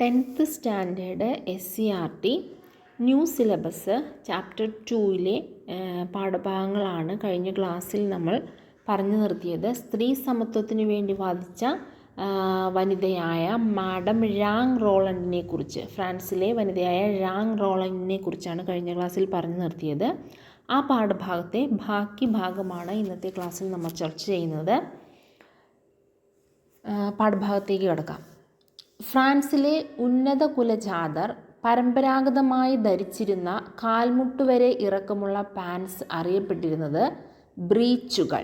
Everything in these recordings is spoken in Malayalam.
10th standard SCERT new syllabus chapter 2 പാഠഭാഗങ്ങളാണ് കഴിഞ്ഞ ക്ലാസ്സിൽ നമ്മൾ പറഞ്ഞു നിർത്തിയത്. സ്ത്രീ സമത്വത്തിന് വേണ്ടി വാദിച്ച വനിതയായ മാഡം ഴാങ് റോളണ്ടിനെ കുറിച്ച്, ഫ്രാൻസിലെ വനിതയായ ഴാങ് റോളണ്ടിനെ കുറിച്ചാണ് കഴിഞ്ഞ ക്ലാസ്സിൽ പറഞ്ഞു നിർത്തിയത്. ആ പാഠഭാഗത്തെ ബാക്കി ഭാഗമാണ് ഇന്നത്തെ ക്ലാസ്സിൽ നമ്മൾ ചർച്ച ചെയ്യുന്നത്. പാഠഭാഗത്തേക്ക് കിടക്കാം. ഫ്രാൻസിലെ ഉന്നത കുലജാതർ പരമ്പരാഗതമായി ധരിച്ചിരുന്ന കാൽമുട്ടുവരെ ഇറക്കമുള്ള പാൻസ് അറിയപ്പെട്ടിരുന്നത് ബ്രീച്ചുകൾ.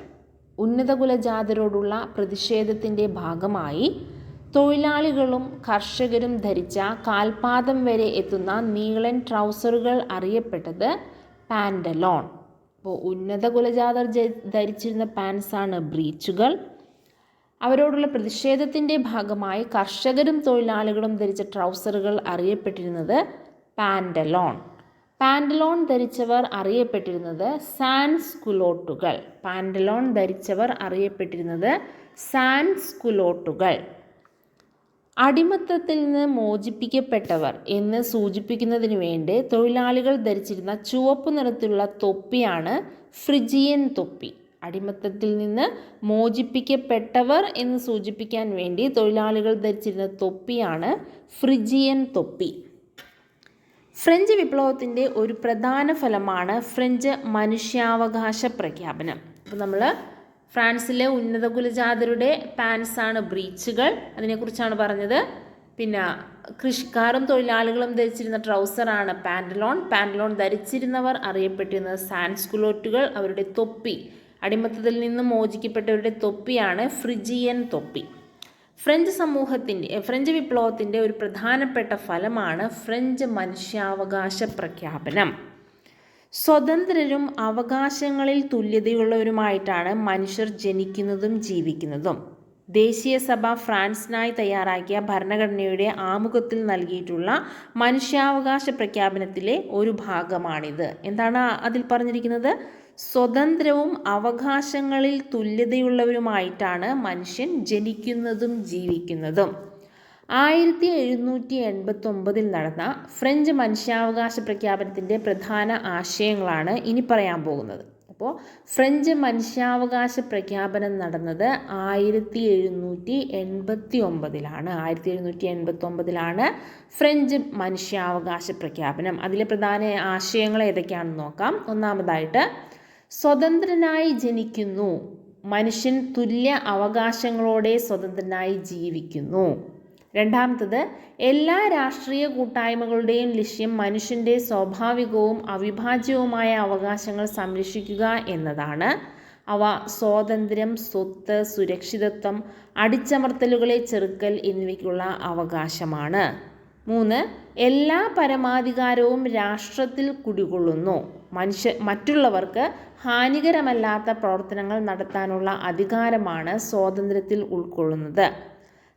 ഉന്നത കുലജാതരോടുള്ള പ്രതിഷേധത്തിൻ്റെ ഭാഗമായി തൊഴിലാളികളും കർഷകരും ധരിച്ച കാൽപാദം വരെ എത്തുന്ന നീളൻ ട്രൗസറുകൾ അറിയപ്പെട്ടത് പാൻറ്റലോൺ. അപ്പോൾ ഉന്നത കുലജാതർ ധരിച്ചിരുന്ന പാൻസാണ് ബ്രീച്ചുകൾ. അവരോടുള്ള പ്രതിഷേധത്തിൻ്റെ ഭാഗമായി കർഷകരും തൊഴിലാളികളും ധരിച്ച ട്രൗസറുകൾ അറിയപ്പെട്ടിരുന്നത് പാൻറ്റലോൺ. പാൻറ്റലോൺ ധരിച്ചവർ അറിയപ്പെട്ടിരുന്നത് സാൻസ്കുലോട്ടുകൾ. പാൻറ്റലോൺ ധരിച്ചവർ അറിയപ്പെട്ടിരുന്നത് സാൻസ്കുലോട്ടുകൾ. അടിമത്തത്തിൽ നിന്ന് മോചിപ്പിക്കപ്പെട്ടവർ എന്ന് സൂചിപ്പിക്കുന്നതിന് വേണ്ടി തൊഴിലാളികൾ ധരിച്ചിരുന്ന ചുവപ്പ് നിറത്തിലുള്ള തൊപ്പിയാണ് ഫ്രിജിയൻ തൊപ്പി. അടിമത്തത്തിൽ നിന്ന് മോചിപ്പിക്കപ്പെട്ടവർ എന്ന് സൂചിപ്പിക്കാൻ വേണ്ടി തൊഴിലാളികൾ ധരിച്ചിരുന്ന തൊപ്പിയാണ് ഫ്രിജിയൻ തൊപ്പി. ഫ്രഞ്ച് വിപ്ലവത്തിൻ്റെ ഒരു പ്രധാന ഫലമാണ് ഫ്രഞ്ച് മനുഷ്യാവകാശ പ്രഖ്യാപനം. അപ്പോൾ നമ്മൾ ഫ്രാൻസിലെ ഉന്നത കുലജാതരുടെ പാൻസാണ് ബ്രീച്ചുകൾ, അതിനെക്കുറിച്ചാണ് പറഞ്ഞത്. പിന്നെ കൃഷിക്കാരും തൊഴിലാളികളും ധരിച്ചിരുന്ന ട്രൗസറാണ് പാൻറ്റലോൺ. പാൻറ്റലോൺ ധരിച്ചിരുന്നവർ അറിയപ്പെട്ടിരുന്നത് സാൻസ്കുലോട്ടുകൾ. അവരുടെ തൊപ്പി, അടിമത്തത്തിൽ നിന്ന് മോചിക്കപ്പെട്ടവരുടെ തൊപ്പിയാണ് ഫ്രിജിയൻ തൊപ്പി. ഫ്രഞ്ച് വിപ്ലവത്തിൻ്റെ ഒരു പ്രധാനപ്പെട്ട ഫലമാണ് ഫ്രഞ്ച് മനുഷ്യാവകാശ പ്രഖ്യാപനം. സ്വതന്ത്രരും അവകാശങ്ങളിൽ തുല്യതയുള്ളവരുമായിട്ടാണ് മനുഷ്യർ ജനിക്കുന്നതും ജീവിക്കുന്നതും. ദേശീയ സഭ ഫ്രാൻസിനായി തയ്യാറാക്കിയ ഭരണഘടനയുടെ ആമുഖത്തിൽ നൽകിയിട്ടുള്ള മനുഷ്യാവകാശ പ്രഖ്യാപനത്തിലെ ഒരു ഭാഗമാണിത്. എന്താണ് അതിൽ പറഞ്ഞിരിക്കുന്നത്? സ്വതന്ത്രവും അവകാശങ്ങളിൽ തുല്യതയുള്ളവരുമായിട്ടാണ് മനുഷ്യൻ ജനിക്കുന്നതും ജീവിക്കുന്നതും. 1789 നടന്ന ഫ്രഞ്ച് മനുഷ്യാവകാശ പ്രഖ്യാപനത്തിൻ്റെ പ്രധാന ആശയങ്ങളാണ് ഇനി പറയാൻ പോകുന്നത്. അപ്പോൾ ഫ്രഞ്ച് മനുഷ്യാവകാശ പ്രഖ്യാപനം നടന്നത് 1789-ലാണ്. 1789 ഫ്രഞ്ച് മനുഷ്യാവകാശ പ്രഖ്യാപനം. അതിലെ പ്രധാന ആശയങ്ങൾ ഏതൊക്കെയാണെന്ന് നോക്കാം. ഒന്നാമതായിട്ട്, സ്വതന്ത്രനായി ജനിക്കുന്നു, മനുഷ്യൻ തുല്യ അവകാശങ്ങളോടെ സ്വതന്ത്രനായി ജീവിക്കുന്നു. രണ്ടാമത്തത്, എല്ലാ രാഷ്ട്രീയ കൂട്ടായ്മകളുടെയും ലക്ഷ്യം മനുഷ്യൻ്റെ സ്വാഭാവികവും അവിഭാജ്യവുമായ അവകാശങ്ങൾ സംരക്ഷിക്കുക എന്നതാണ്. അവ സ്വാതന്ത്ര്യം, സ്വത്ത്, സുരക്ഷിതത്വം, അടിച്ചമർത്തലുകളെ ചെറുക്കൽ എന്നിവയ്ക്കുള്ള അവകാശമാണ്. 3, എല്ലാ പരമാധികാരവും രാഷ്ട്രത്തിൽ കുടികൊള്ളുന്നു. മറ്റുള്ളവർക്ക് ഹാനികരമല്ലാത്ത പ്രവർത്തനങ്ങൾ നടത്താനുള്ള അധികാരമാണ് സ്വാതന്ത്ര്യത്തിൽ ഉൾക്കൊള്ളുന്നത്.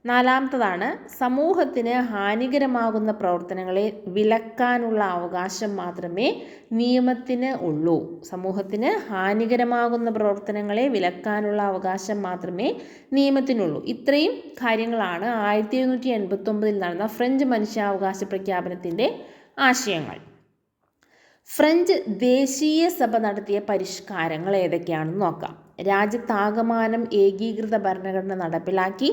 നാലാമത്തതാണ്, സമൂഹത്തിന് ഹാനികരമാകുന്ന പ്രവർത്തനങ്ങളെ വിലക്കാനുള്ള അവകാശം മാത്രമേ നിയമത്തിന് ഉള്ളൂ. സമൂഹത്തിന് ഹാനികരമാകുന്ന പ്രവർത്തനങ്ങളെ വിലക്കാനുള്ള അവകാശം മാത്രമേ നിയമത്തിനുള്ളൂ. ഇത്രയും കാര്യങ്ങളാണ് 1789 നടന്ന ഫ്രഞ്ച് മനുഷ്യാവകാശ പ്രഖ്യാപനത്തിൻ്റെ ആശയങ്ങൾ. ഫ്രഞ്ച് ദേശീയ സഭ നടത്തിയ പരിഷ്കാരങ്ങൾ ഏതൊക്കെയാണെന്ന് നോക്കാം. രാജ്യത്താകമാനം ഏകീകൃത ഭരണഘടന നടപ്പിലാക്കി.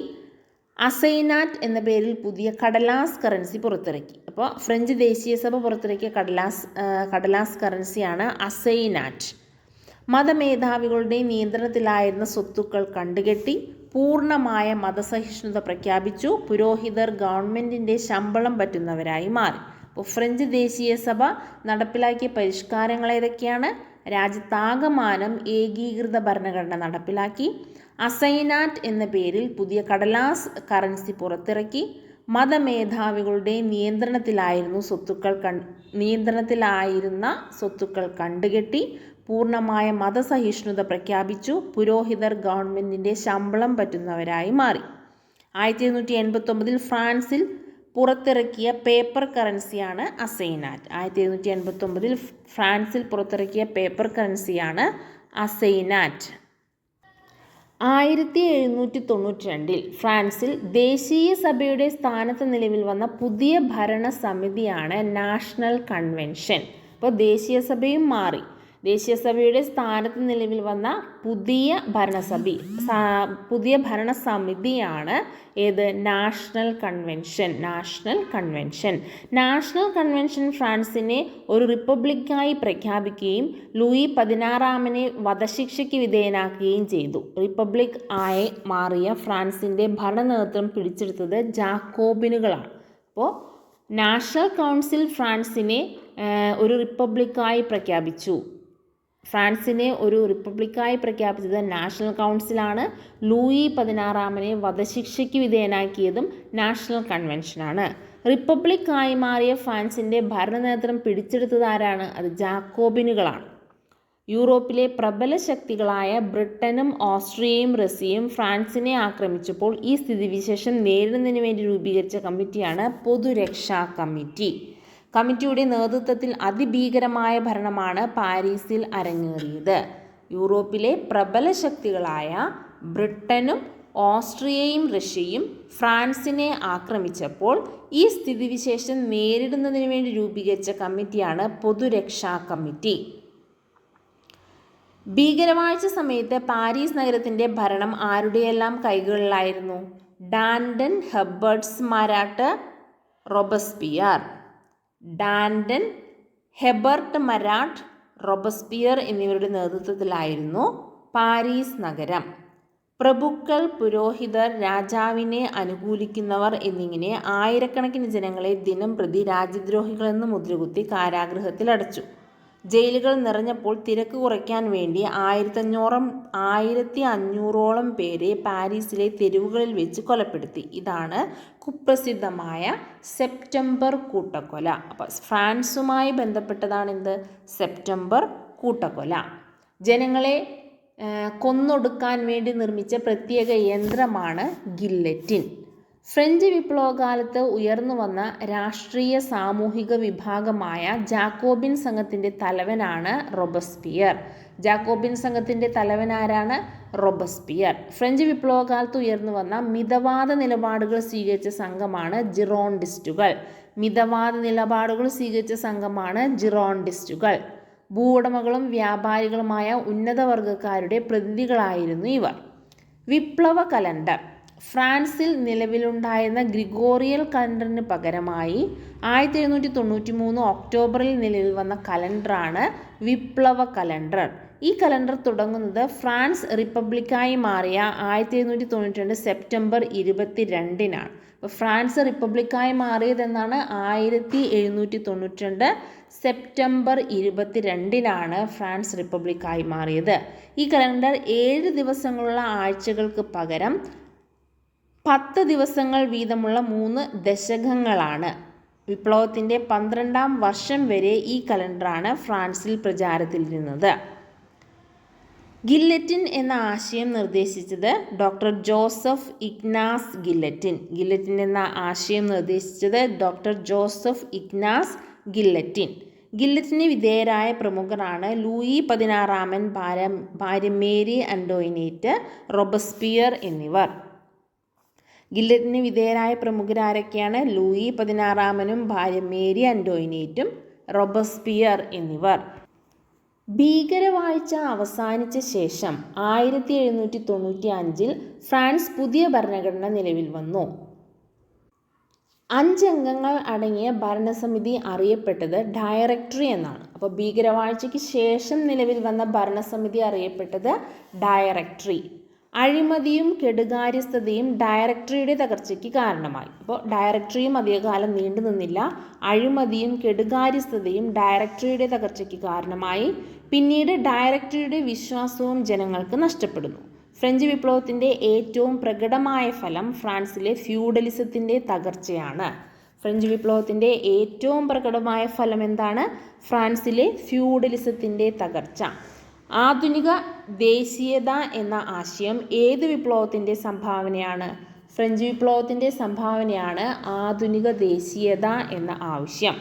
അസൈനാറ്റ് എന്ന പേരിൽ പുതിയ കടലാസ് കറൻസി പുറത്തിറക്കി. അപ്പോൾ ഫ്രഞ്ച് ദേശീയ സഭ പുറത്തിറക്കിയ കടലാസ് കറൻസിയാണ് അസൈനാറ്റ്. മതമേധാവികളുടെ നിയന്ത്രണത്തിലായിരുന്ന സ്വത്തുക്കൾ കണ്ടുകെട്ടി. പൂർണ്ണമായ മതസഹിഷ്ണുത പ്രഖ്യാപിച്ചു. പുരോഹിതർ ഗവൺമെൻറ്റിൻ്റെ ശമ്പളം പറ്റുന്നവരായി മാറി. അപ്പോൾ ഫ്രഞ്ച് ദേശീയ സഭ നടപ്പിലാക്കിയ പരിഷ്കാരങ്ങൾ ഏതൊക്കെയാണ്? രാജ്യത്താകമാനം ഏകീകൃത ഭരണഘടന നടപ്പിലാക്കി. അസൈനാറ്റ് എന്ന പേരിൽ പുതിയ കടലാസ് കറൻസി പുറത്തിറക്കി. മതമേധാവികളുടെ നിയന്ത്രണത്തിലായിരുന്ന സ്വത്തുക്കൾ കണ്ടുകെട്ടി. പൂർണ്ണമായ മതസഹിഷ്ണുത പ്രഖ്യാപിച്ചു. പുരോഹിതർ ഗവൺമെൻറ്റിൻ്റെ ശമ്പളം പറ്റുന്നവരായി മാറി. 1789 ഫ്രാൻസിൽ പുറത്തിറക്കിയ പേപ്പർ കറൻസിയാണ് അസൈനാറ്റ്. 1789 ഫ്രാൻസിൽ പുറത്തിറക്കിയ പേപ്പർ കറൻസിയാണ് അസൈനാറ്റ്. 1792 ഫ്രാൻസിൽ ദേശീയ സഭയുടെ സ്ഥാനത്ത് നിലവിൽ വന്ന പുതിയ ഭരണസമിതിയാണ് നാഷണൽ കൺവെൻഷൻ. അപ്പോൾ ദേശീയ സഭയും മാറി. ദേശീയ സഭയുടെ സ്ഥാനത്ത് നിലവിൽ വന്ന പുതിയ ഭരണസമിതിയാണ് ഏത്? National convention. നാഷണൽ കൺവെൻഷൻ ഫ്രാൻസിനെ ഒരു റിപ്പബ്ലിക്കായി പ്രഖ്യാപിക്കുകയും ലൂയി 16 വധശിക്ഷയ്ക്ക് വിധേയനാക്കുകയും ചെയ്തു. റിപ്പബ്ലിക് ആയി മാറിയ ഫ്രാൻസിൻ്റെ ഭരണനേതൃത്വം പിടിച്ചെടുത്തത് ജാക്കോബിനുകളാണ്. അപ്പോൾ നാഷണൽ കൗൺസിൽ ഫ്രാൻസിനെ ഒരു റിപ്പബ്ലിക്കായി പ്രഖ്യാപിച്ചു. പ്രഖ്യാപിച്ചത് നാഷണൽ കൗൺസിലാണ്. ലൂയി 16 വധശിക്ഷയ്ക്ക് വിധേയനാക്കിയതും നാഷണൽ കൺവെൻഷനാണ്. റിപ്പബ്ലിക്കായി മാറിയ ഫ്രാൻസിൻ്റെ ഭരണനേതൃത്വം പിടിച്ചെടുത്തത് ആരാണ്? അത് ജാക്കോബിനുകളാണ്. യൂറോപ്പിലെ പ്രബല ശക്തികളായ ബ്രിട്ടനും ഓസ്ട്രിയയും റഷ്യയും ഫ്രാൻസിനെ ആക്രമിച്ചപ്പോൾ ഈ സ്ഥിതിവിശേഷം നേരിടുന്നതിന് വേണ്ടി രൂപീകരിച്ച കമ്മിറ്റിയാണ് പൊതുരക്ഷാ കമ്മിറ്റി. കമ്മിറ്റിയുടെ നേതൃത്വത്തിൽ അതിഭീകരമായ ഭരണമാണ് പാരീസിൽ അരങ്ങേറിയത്. യൂറോപ്പിലെ പ്രബല ശക്തികളായ ബ്രിട്ടനും ഓസ്ട്രിയയും റഷ്യയും ഫ്രാൻസിനെ ആക്രമിച്ചപ്പോൾ ഈ സ്ഥിതിവിശേഷം നേരിടുന്നതിന് വേണ്ടി രൂപീകരിച്ച കമ്മിറ്റിയാണ് പൊതുരക്ഷാ കമ്മിറ്റി. ഭീകരവാഴ്ച സമയത്ത് പാരീസ് നഗരത്തിൻ്റെ ഭരണം ആരുടെയെല്ലാം കൈകളിലായിരുന്നു? ഡാൻഡൻ, ഹെബർട്സ് മാരാട്ട്, റോബസ്പിയർ. ഡാൻഡൻ, ഹെബർട്ട് മരാട്ട്, റോബസ്പിയർ എന്നിവരുടെ നേതൃത്വത്തിലായിരുന്നു പാരീസ് നഗരം. പ്രഭുക്കൾ, പുരോഹിതർ, രാജാവിനെ അനുകൂലിക്കുന്നവർ എന്നിങ്ങനെ ആയിരക്കണക്കിന് ജനങ്ങളെ ദിനം പ്രതി രാജ്യദ്രോഹികളെന്ന് മുദ്രകുത്തി കാരാഗൃഹത്തിൽ അടച്ചു. ജയിലുകൾ നിറഞ്ഞപ്പോൾ തിരക്ക് കുറയ്ക്കാൻ വേണ്ടി 1500ഓളം പേരെ പാരീസിലെ തെരുവുകളിൽ വെച്ച് കൊലപ്പെടുത്തി. ഇതാണ് കുപ്രസിദ്ധമായ സെപ്റ്റംബർ കൂട്ടക്കൊല. അപ്പോൾ ഫ്രാൻസുമായി ബന്ധപ്പെട്ടതാണ് എന്ത്? സെപ്റ്റംബർ കൂട്ടക്കൊല. ജനങ്ങളെ കൊന്നൊടുക്കാൻ വേണ്ടി നിർമ്മിച്ച പ്രത്യേക യന്ത്രമാണ് ഗില്ലറ്റിൻ. ഫ്രഞ്ച് വിപ്ലവകാലത്ത് ഉയർന്നു വന്ന രാഷ്ട്രീയ സാമൂഹിക വിഭാഗമായ ജാക്കോബിൻ സംഘത്തിൻ്റെ തലവനാണ് റോബസ്പിയർ. ജാക്കോബിൻ സംഘത്തിൻ്റെ തലവനാരാണ്? റോബസ്പിയർ. ഫ്രഞ്ച് വിപ്ലവകാലത്ത് ഉയർന്നു വന്ന മിതവാദ നിലപാടുകൾ സ്വീകരിച്ച സംഘമാണ് ജിറോണ്ടിസ്റ്റുകൾ. ഭൂവുടമകളും വ്യാപാരികളുമായ ഉന്നതവർഗക്കാരുടെ പ്രതിനിധികളായിരുന്നു ഇവർ. വിപ്ലവ കലണ്ടർ. ഫ്രാൻസിൽ നിലവിലുണ്ടായിരുന്ന ഗ്രിഗോറിയൽ കലണ്ടറിന് പകരമായി 1793 ഒക്ടോബറിൽ നിലവിൽ വന്ന കലണ്ടറാണ് വിപ്ലവ കലണ്ടർ. ഈ കലണ്ടർ തുടങ്ങുന്നത് ഫ്രാൻസ് റിപ്പബ്ലിക്കായി മാറിയ 1792 സെപ്റ്റംബർ 22-നാണ്. അപ്പോൾ ഫ്രാൻസ് റിപ്പബ്ലിക്കായി മാറിയതെന്നാണ് 1792 സെപ്റ്റംബർ 22-നാണ് ഫ്രാൻസ് റിപ്പബ്ലിക്കായി മാറിയത്. ഈ കലണ്ടർ 7 ദിവസങ്ങളുള്ള ആഴ്ചകൾക്ക് പകരം 10 ദിവസങ്ങൾ വീതമുള്ള 3 ദശകങ്ങളാണ്. വിപ്ലവത്തിൻ്റെ 12ാം വർഷം വരെ ഈ കലണ്ടറാണ് ഫ്രാൻസിൽ പ്രചാരത്തിലിരുന്നത്. ഗില്ലറ്റിൻ എന്ന ആശയം നിർദ്ദേശിച്ചത് ഡോക്ടർ ജോസഫ് ഇഗ്നാസ് ഗില്ലറ്റിൻ. ഗില്ലറ്റിന് വിധേയരായ പ്രമുഖരാണ് ലൂയി 16, ഭാര്യ മേരി ആന്റോയിനേറ്റ്, റോബസ്പിയർ എന്നിവർ. ഗില്ലറ്റിന് വിധേയരായ പ്രമുഖരാരൊക്കെയാണ്? ലൂയി 16 ഭാര്യ മേരി ആന്റോയിനേറ്റും റോബസ്പിയർ എന്നിവർ. ഭീകരവാഴ്ച അവസാനിച്ച ശേഷം 1795 ഫ്രാൻസ് പുതിയ ഭരണഘടന നിലവിൽ വന്നു. 5 അംഗങ്ങൾ അടങ്ങിയ ഭരണസമിതി അറിയപ്പെട്ടത് ഡയറക്ടറി എന്നാണ്. അപ്പോൾ ഭീകരവാഴ്ചയ്ക്ക് ശേഷം നിലവിൽ വന്ന ഭരണസമിതി അറിയപ്പെട്ടത് ഡയറക്ടറി. അഴിമതിയും കെടുകാര്യസ്ഥതയും ഡയറക്ടറിയുടെ തകർച്ചയ്ക്ക് കാരണമായി. അപ്പോൾ ഡയറക്ടറിയും അധികകാലം നീണ്ടു നിന്നില്ല. അഴിമതിയും കെടുകാര്യസ്ഥതയും ഡയറക്ടറിയുടെ തകർച്ചയ്ക്ക് കാരണമായി. പിന്നീട് ഡയറക്ടറിയുടെ വിശ്വാസവും ജനങ്ങൾക്ക് നഷ്ടപ്പെടുന്നു. ഫ്രഞ്ച് വിപ്ലവത്തിൻ്റെ ഏറ്റവും പ്രകടമായ ഫലം ഫ്രാൻസിലെ ഫ്യൂഡലിസത്തിൻ്റെ തകർച്ചയാണ്. ഫ്രഞ്ച് വിപ്ലവത്തിൻ്റെ ഏറ്റവും പ്രകടമായ ഫലം എന്താണ്? ഫ്രാൻസിലെ ഫ്യൂഡലിസത്തിൻ്റെ തകർച്ച. ആധുനിക ദേശീയത എന്ന ആശയം ഏത് വിപ്ലവത്തിൻ്റെ സംഭാവനയാണ്? ഫ്രഞ്ച് വിപ്ലവത്തിൻ്റെ സംഭാവനയാണ് ആധുനിക ദേശീയത എന്ന ആവശ്യം.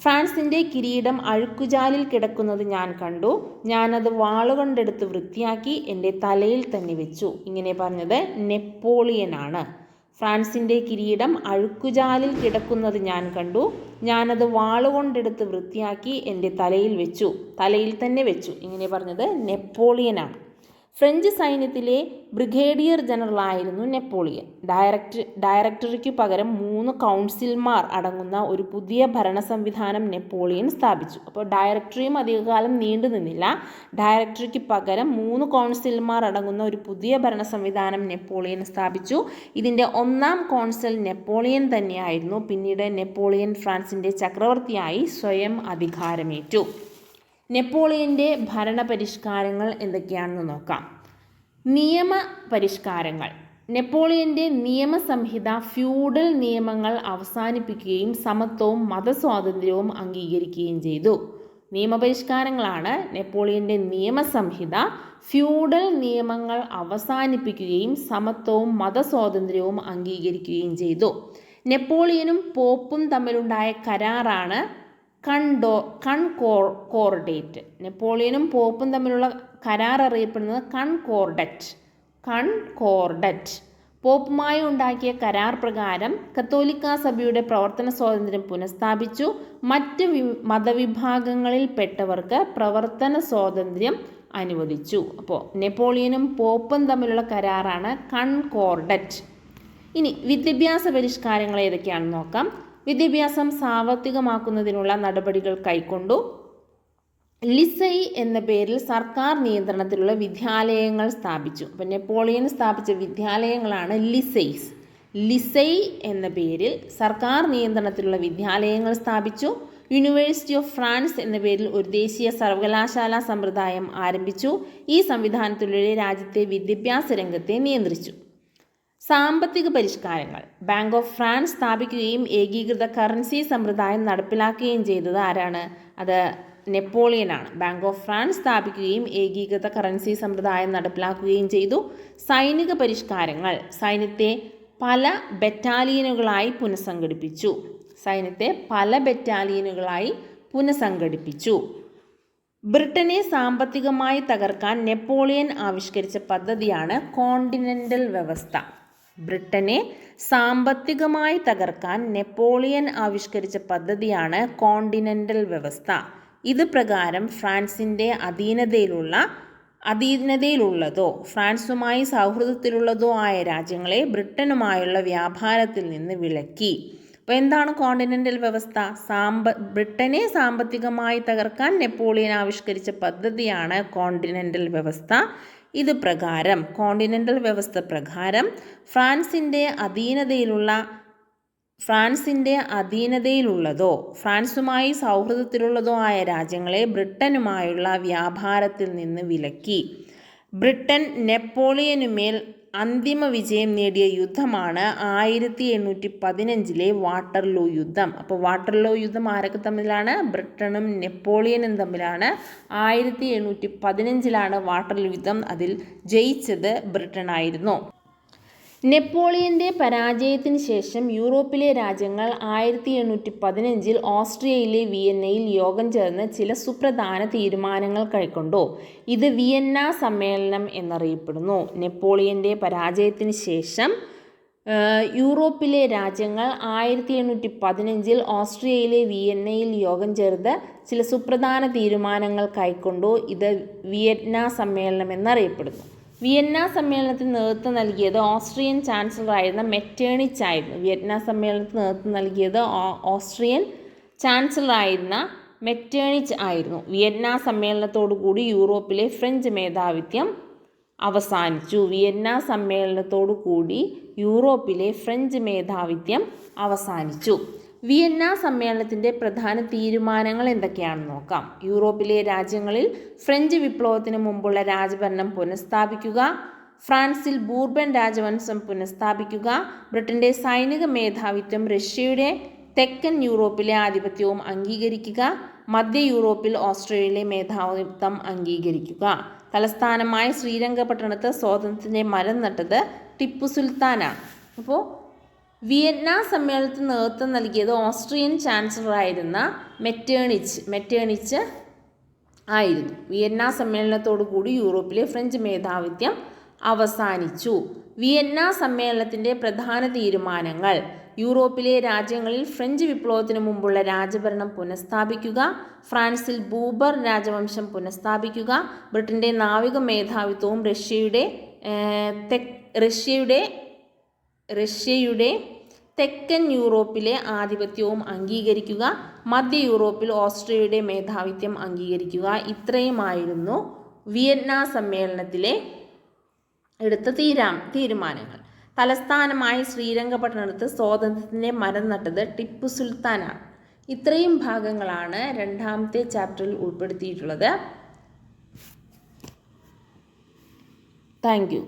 ഫ്രാൻസിൻ്റെ കിരീടം അഴുക്കുചാലിൽ കിടക്കുന്നത് ഞാൻ കണ്ടു. ഞാനത് വാളുകൊണ്ടെടുത്ത് വൃത്തിയാക്കി എൻ്റെ തലയിൽ തന്നെ വെച്ചു. ഇങ്ങനെ പറഞ്ഞത് നെപ്പോളിയനാണ്. ഫ്രാൻസിൻ്റെ കിരീടം അഴുക്കുചാലിൽ കിടക്കുന്നത് ഞാൻ കണ്ടു. ഞാനത് വാളുകൊണ്ടെടുത്ത് വൃത്തിയാക്കി എൻ്റെ തലയിൽ തന്നെ വെച്ചു. ഇങ്ങനെ പറഞ്ഞത് നെപ്പോളിയനാണ്. ഫ്രഞ്ച് സൈന്യത്തിലെ ബ്രിഗേഡിയർ ജനറലായിരുന്നു നെപ്പോളിയൻ. ഡയറക്ടറിക്കു പകരം 3 കൗൺസിലർമാർ അടങ്ങുന്ന ഒരു പുതിയ ഭരണ സംവിധാനം നെപ്പോളിയൻ സ്ഥാപിച്ചു. അപ്പോൾ ഡയറക്ടറിയും അധികകാലം നീണ്ടു നിന്നില്ല. ഡയറക്ടറിക്ക് പകരം 3 കൗൺസിലർമാർ അടങ്ങുന്ന ഒരു പുതിയ ഭരണ സംവിധാനം നെപ്പോളിയൻ സ്ഥാപിച്ചു. ഇതിൻ്റെ 1ാം കോൺസൽ നെപ്പോളിയൻ തന്നെയായിരുന്നു. പിന്നീട് നെപ്പോളിയൻ ഫ്രാൻസിൻ്റെ ചക്രവർത്തിയായി സ്വയം അധികാരമേറ്റു. നെപ്പോളിയൻ്റെ ഭരണപരിഷ്കാരങ്ങൾ എന്തൊക്കെയാണെന്ന് നോക്കാം. നിയമപരിഷ്കാരങ്ങൾ. നെപ്പോളിയൻ്റെ നിയമസംഹിത ഫ്യൂഡൽ നിയമങ്ങൾ അവസാനിപ്പിക്കുകയും സമത്വവും മതസ്വാതന്ത്ര്യവും അംഗീകരിക്കുകയും ചെയ്തു. നിയമപരിഷ്കാരങ്ങളാണ് നെപ്പോളിയൻ്റെ നിയമസംഹിത ഫ്യൂഡൽ നിയമങ്ങൾ അവസാനിപ്പിക്കുകയും സമത്വവും മതസ്വാതന്ത്ര്യവും അംഗീകരിക്കുകയും ചെയ്തു. നെപ്പോളിയനും പോപ്പും തമ്മിലുണ്ടായ കരാറാണ് കൺകോർഡേറ്റ്. നെപ്പോളിയനും പോപ്പും തമ്മിലുള്ള കരാർ അറിയപ്പെടുന്നത് കൺകോർഡറ്റ്. പോപ്പുമായി ഉണ്ടാക്കിയ കരാർ പ്രകാരം കത്തോലിക്ക സഭയുടെ പ്രവർത്തന സ്വാതന്ത്ര്യം പുനഃസ്ഥാപിച്ചു. മറ്റ് മതവിഭാഗങ്ങളിൽപ്പെട്ടവർക്ക് പ്രവർത്തന സ്വാതന്ത്ര്യം അനുവദിച്ചു. അപ്പോൾ നെപ്പോളിയനും പോപ്പും തമ്മിലുള്ള കരാറാണ് കൺകോർഡറ്റ്. ഇനി വിദ്യാഭ്യാസ പരിഷ്കാരങ്ങൾ ഏതൊക്കെയാണെന്ന് നോക്കാം. വിദ്യാഭ്യാസം സാർവത്രികമാക്കുന്നതിനുള്ള നടപടികൾ കൈക്കൊണ്ടു. ലിസൈ എന്ന പേരിൽ സർക്കാർ നിയന്ത്രണത്തിലുള്ള വിദ്യാലയങ്ങൾ സ്ഥാപിച്ചു. അപ്പോൾ നെപ്പോളിയൻ സ്ഥാപിച്ച വിദ്യാലയങ്ങളാണ് ലിസൈസ്. ലിസൈ എന്ന പേരിൽ സർക്കാർ നിയന്ത്രണത്തിലുള്ള വിദ്യാലയങ്ങൾ സ്ഥാപിച്ചു. യൂണിവേഴ്സിറ്റി ഓഫ് ഫ്രാൻസ് എന്ന പേരിൽ ഒരു ദേശീയ സർവകലാശാല സമ്പ്രദായം ആരംഭിച്ചു. ഈ സംവിധാനത്തിലൂടെ രാജ്യത്തെ വിദ്യാഭ്യാസ രംഗത്തെ നിയന്ത്രിച്ചു. സാമ്പത്തിക പരിഷ്കാരങ്ങൾ. ബാങ്ക് ഓഫ് ഫ്രാൻസ് സ്ഥാപിക്കുകയും ഏകീകൃത കറൻസി സമ്പ്രദായം നടപ്പിലാക്കുകയും ചെയ്തത് ആരാണ്? അത് നെപ്പോളിയനാണ്. ബാങ്ക് ഓഫ് ഫ്രാൻസ് സ്ഥാപിക്കുകയും ഏകീകൃത കറൻസി സമ്പ്രദായം നടപ്പിലാക്കുകയും ചെയ്തു. സൈനിക പരിഷ്കാരങ്ങൾ. സൈന്യത്തെ പല ബറ്റാലിയനുകളായി പുനഃസംഘടിപ്പിച്ചു. ബ്രിട്ടനെ സാമ്പത്തികമായി തകർക്കാൻ നെപ്പോളിയൻ ആവിഷ്കരിച്ച പദ്ധതിയാണ് കോണ്ടിനെൻ്റൽ വ്യവസ്ഥ. ബ്രിട്ടനെ സാമ്പത്തികമായി തകർക്കാൻ നെപ്പോളിയൻ ആവിഷ്കരിച്ച പദ്ധതിയാണ് കോണ്ടിനെൻ്റൽ വ്യവസ്ഥ. ഇത് പ്രകാരം ഫ്രാൻസിൻ്റെ അധീനതയിലുള്ളതോ ഫ്രാൻസുമായി സൗഹൃദത്തിലുള്ളതോ ആയ രാജ്യങ്ങളെ ബ്രിട്ടനുമായുള്ള വ്യാപാരത്തിൽ നിന്ന് വിലക്കി. അപ്പോൾ എന്താണ് കോണ്ടിനെൻ്റൽ വ്യവസ്ഥ? ബ്രിട്ടനെ സാമ്പത്തികമായി തകർക്കാൻ നെപ്പോളിയൻ ആവിഷ്കരിച്ച പദ്ധതിയാണ് കോണ്ടിനെൻ്റൽ വ്യവസ്ഥ. ഇത് പ്രകാരം കോണ്ടിനെൻ്റൽ വ്യവസ്ഥ പ്രകാരം ഫ്രാൻസിൻ്റെ അധീനതയിലുള്ളതോ ഫ്രാൻസുമായി സൗഹൃദത്തിലുള്ളതോ ആയ രാജ്യങ്ങളെ ബ്രിട്ടനുമായുള്ള വ്യാപാരത്തിൽ നിന്ന് വിലക്കി. ബ്രിട്ടൻ നെപ്പോളിയനുമേൽ അന്തിമ വിജയം നേടിയ യുദ്ധമാണ് 1815 വാട്ടർലൂ യുദ്ധം. അപ്പോൾ വാട്ടർലൂ യുദ്ധം ആരൊക്കെ തമ്മിലാണ്? ബ്രിട്ടനും നെപ്പോളിയനും തമ്മിലാണ്. 1815 വാട്ടർലൂ യുദ്ധം. അതിൽ ജയിച്ചത് ബ്രിട്ടൻ ആയിരുന്നു. നെപ്പോളിയൻ്റെ പരാജയത്തിന് ശേഷം യൂറോപ്പിലെ രാജ്യങ്ങൾ 1815 ഓസ്ട്രിയയിലെ വിയന്നയിൽ യോഗം ചേർന്ന് ചില സുപ്രധാന തീരുമാനങ്ങൾ കൈക്കൊണ്ടു. ഇത് വിയന്ന സമ്മേളനം എന്നറിയപ്പെടുന്നു. നെപ്പോളിയൻ്റെ പരാജയത്തിന് ശേഷം യൂറോപ്പിലെ രാജ്യങ്ങൾ 1815 ഓസ്ട്രിയയിലെ വിയന്നയിൽ യോഗം ചേർന്ന് ചില സുപ്രധാന തീരുമാനങ്ങൾ കൈക്കൊണ്ടു. ഇത് വിയന്ന സമ്മേളനം എന്നറിയപ്പെടുന്നു. വിയന്ന സമ്മേളനത്തിന് നേതൃത്വം നൽകിയത് ഓസ്ട്രിയൻ ചാൻസലറായിരുന്ന മെറ്റേണിച്ച് ആയിരുന്നു. വിയന്ന സമ്മേളനത്തിന് നേതൃത്വം നൽകിയത് ഓസ്ട്രിയൻ ചാൻസലറായിരുന്ന മെറ്റേണിച്ച് ആയിരുന്നു. വിയന്ന സമ്മേളനത്തോടുകൂടി യൂറോപ്പിലെ ഫ്രഞ്ച് മേധാവിത്വം അവസാനിച്ചു. വിയന്ന സമ്മേളനത്തോടുകൂടി യൂറോപ്പിലെ ഫ്രഞ്ച് മേധാവിത്വം അവസാനിച്ചു. വിയന്ന സമ്മേളനത്തിൻ്റെ പ്രധാന തീരുമാനങ്ങൾ എന്തൊക്കെയാണെന്ന് നോക്കാം. യൂറോപ്പിലെ രാജ്യങ്ങളിൽ ഫ്രഞ്ച് വിപ്ലവത്തിന് മുമ്പുള്ള രാജഭരണം പുനഃസ്ഥാപിക്കുക, ഫ്രാൻസിൽ ബൂർബൻ രാജവംശം പുനഃസ്ഥാപിക്കുക, ബ്രിട്ടൻ്റെ സൈനിക മേധാവിത്വം റഷ്യയുടെ തെക്കൻ യൂറോപ്പിലെ ആധിപത്യവും അംഗീകരിക്കുക, മധ്യ യൂറോപ്പിൽ ഓസ്ട്രേലിയയിലെ മേധാവിത്വം അംഗീകരിക്കുക. തലസ്ഥാനമായ ശ്രീരംഗപട്ടണത്ത് സ്വാതന്ത്ര്യത്തിൻ്റെ മരം നട്ടത് ടിപ്പു സുൽത്താനാണ്. അപ്പോൾ വിയറ്റ്നാം സമ്മേളനത്തിന് നേതൃത്വം നൽകിയത് ഓസ്ട്രിയൻ ചാൻസലറായിരുന്ന മെറ്റേണിച്ച് ആയിരുന്നു. വിയറ്റ്നാം സമ്മേളനത്തോടു കൂടി യൂറോപ്പിലെ ഫ്രഞ്ച് മേധാവിത്വം അവസാനിച്ചു. വിയറ്റ്നാം സമ്മേളനത്തിൻ്റെ പ്രധാന തീരുമാനങ്ങൾ: യൂറോപ്പിലെ രാജ്യങ്ങളിൽ ഫ്രഞ്ച് വിപ്ലവത്തിനു മുമ്പുള്ള രാജഭരണം പുനഃസ്ഥാപിക്കുക, ഫ്രാൻസിൽ ബൂബർ രാജവംശം പുനഃസ്ഥാപിക്കുക, ബ്രിട്ടൻ്റെ നാവിക മേധാവിത്വവും റഷ്യയുടെ തെക്കൻ യൂറോപ്പിലെ ആധിപത്യവും അംഗീകരിക്കുക, മധ്യ യൂറോപ്പിൽ ഓസ്ട്രിയയുടെ മേധാവിത്വം അംഗീകരിക്കുക. ഇത്രയുമായിരുന്നു വിയറ്റ്നാം സമ്മേളനത്തിലെ എടുത്ത തീരുമാനങ്ങൾ. തലസ്ഥാനമായി ശ്രീരംഗപട്ടണത്ത് സ്വാതന്ത്ര്യത്തിൻ്റെ മരം നട്ടത് ടിപ്പു സുൽത്താനാണ്. ഇത്രയും ഭാഗങ്ങളാണ് രണ്ടാമത്തെ ചാപ്റ്ററിൽ ഉൾപ്പെടുത്തിയിട്ടുള്ളത്. Thank you.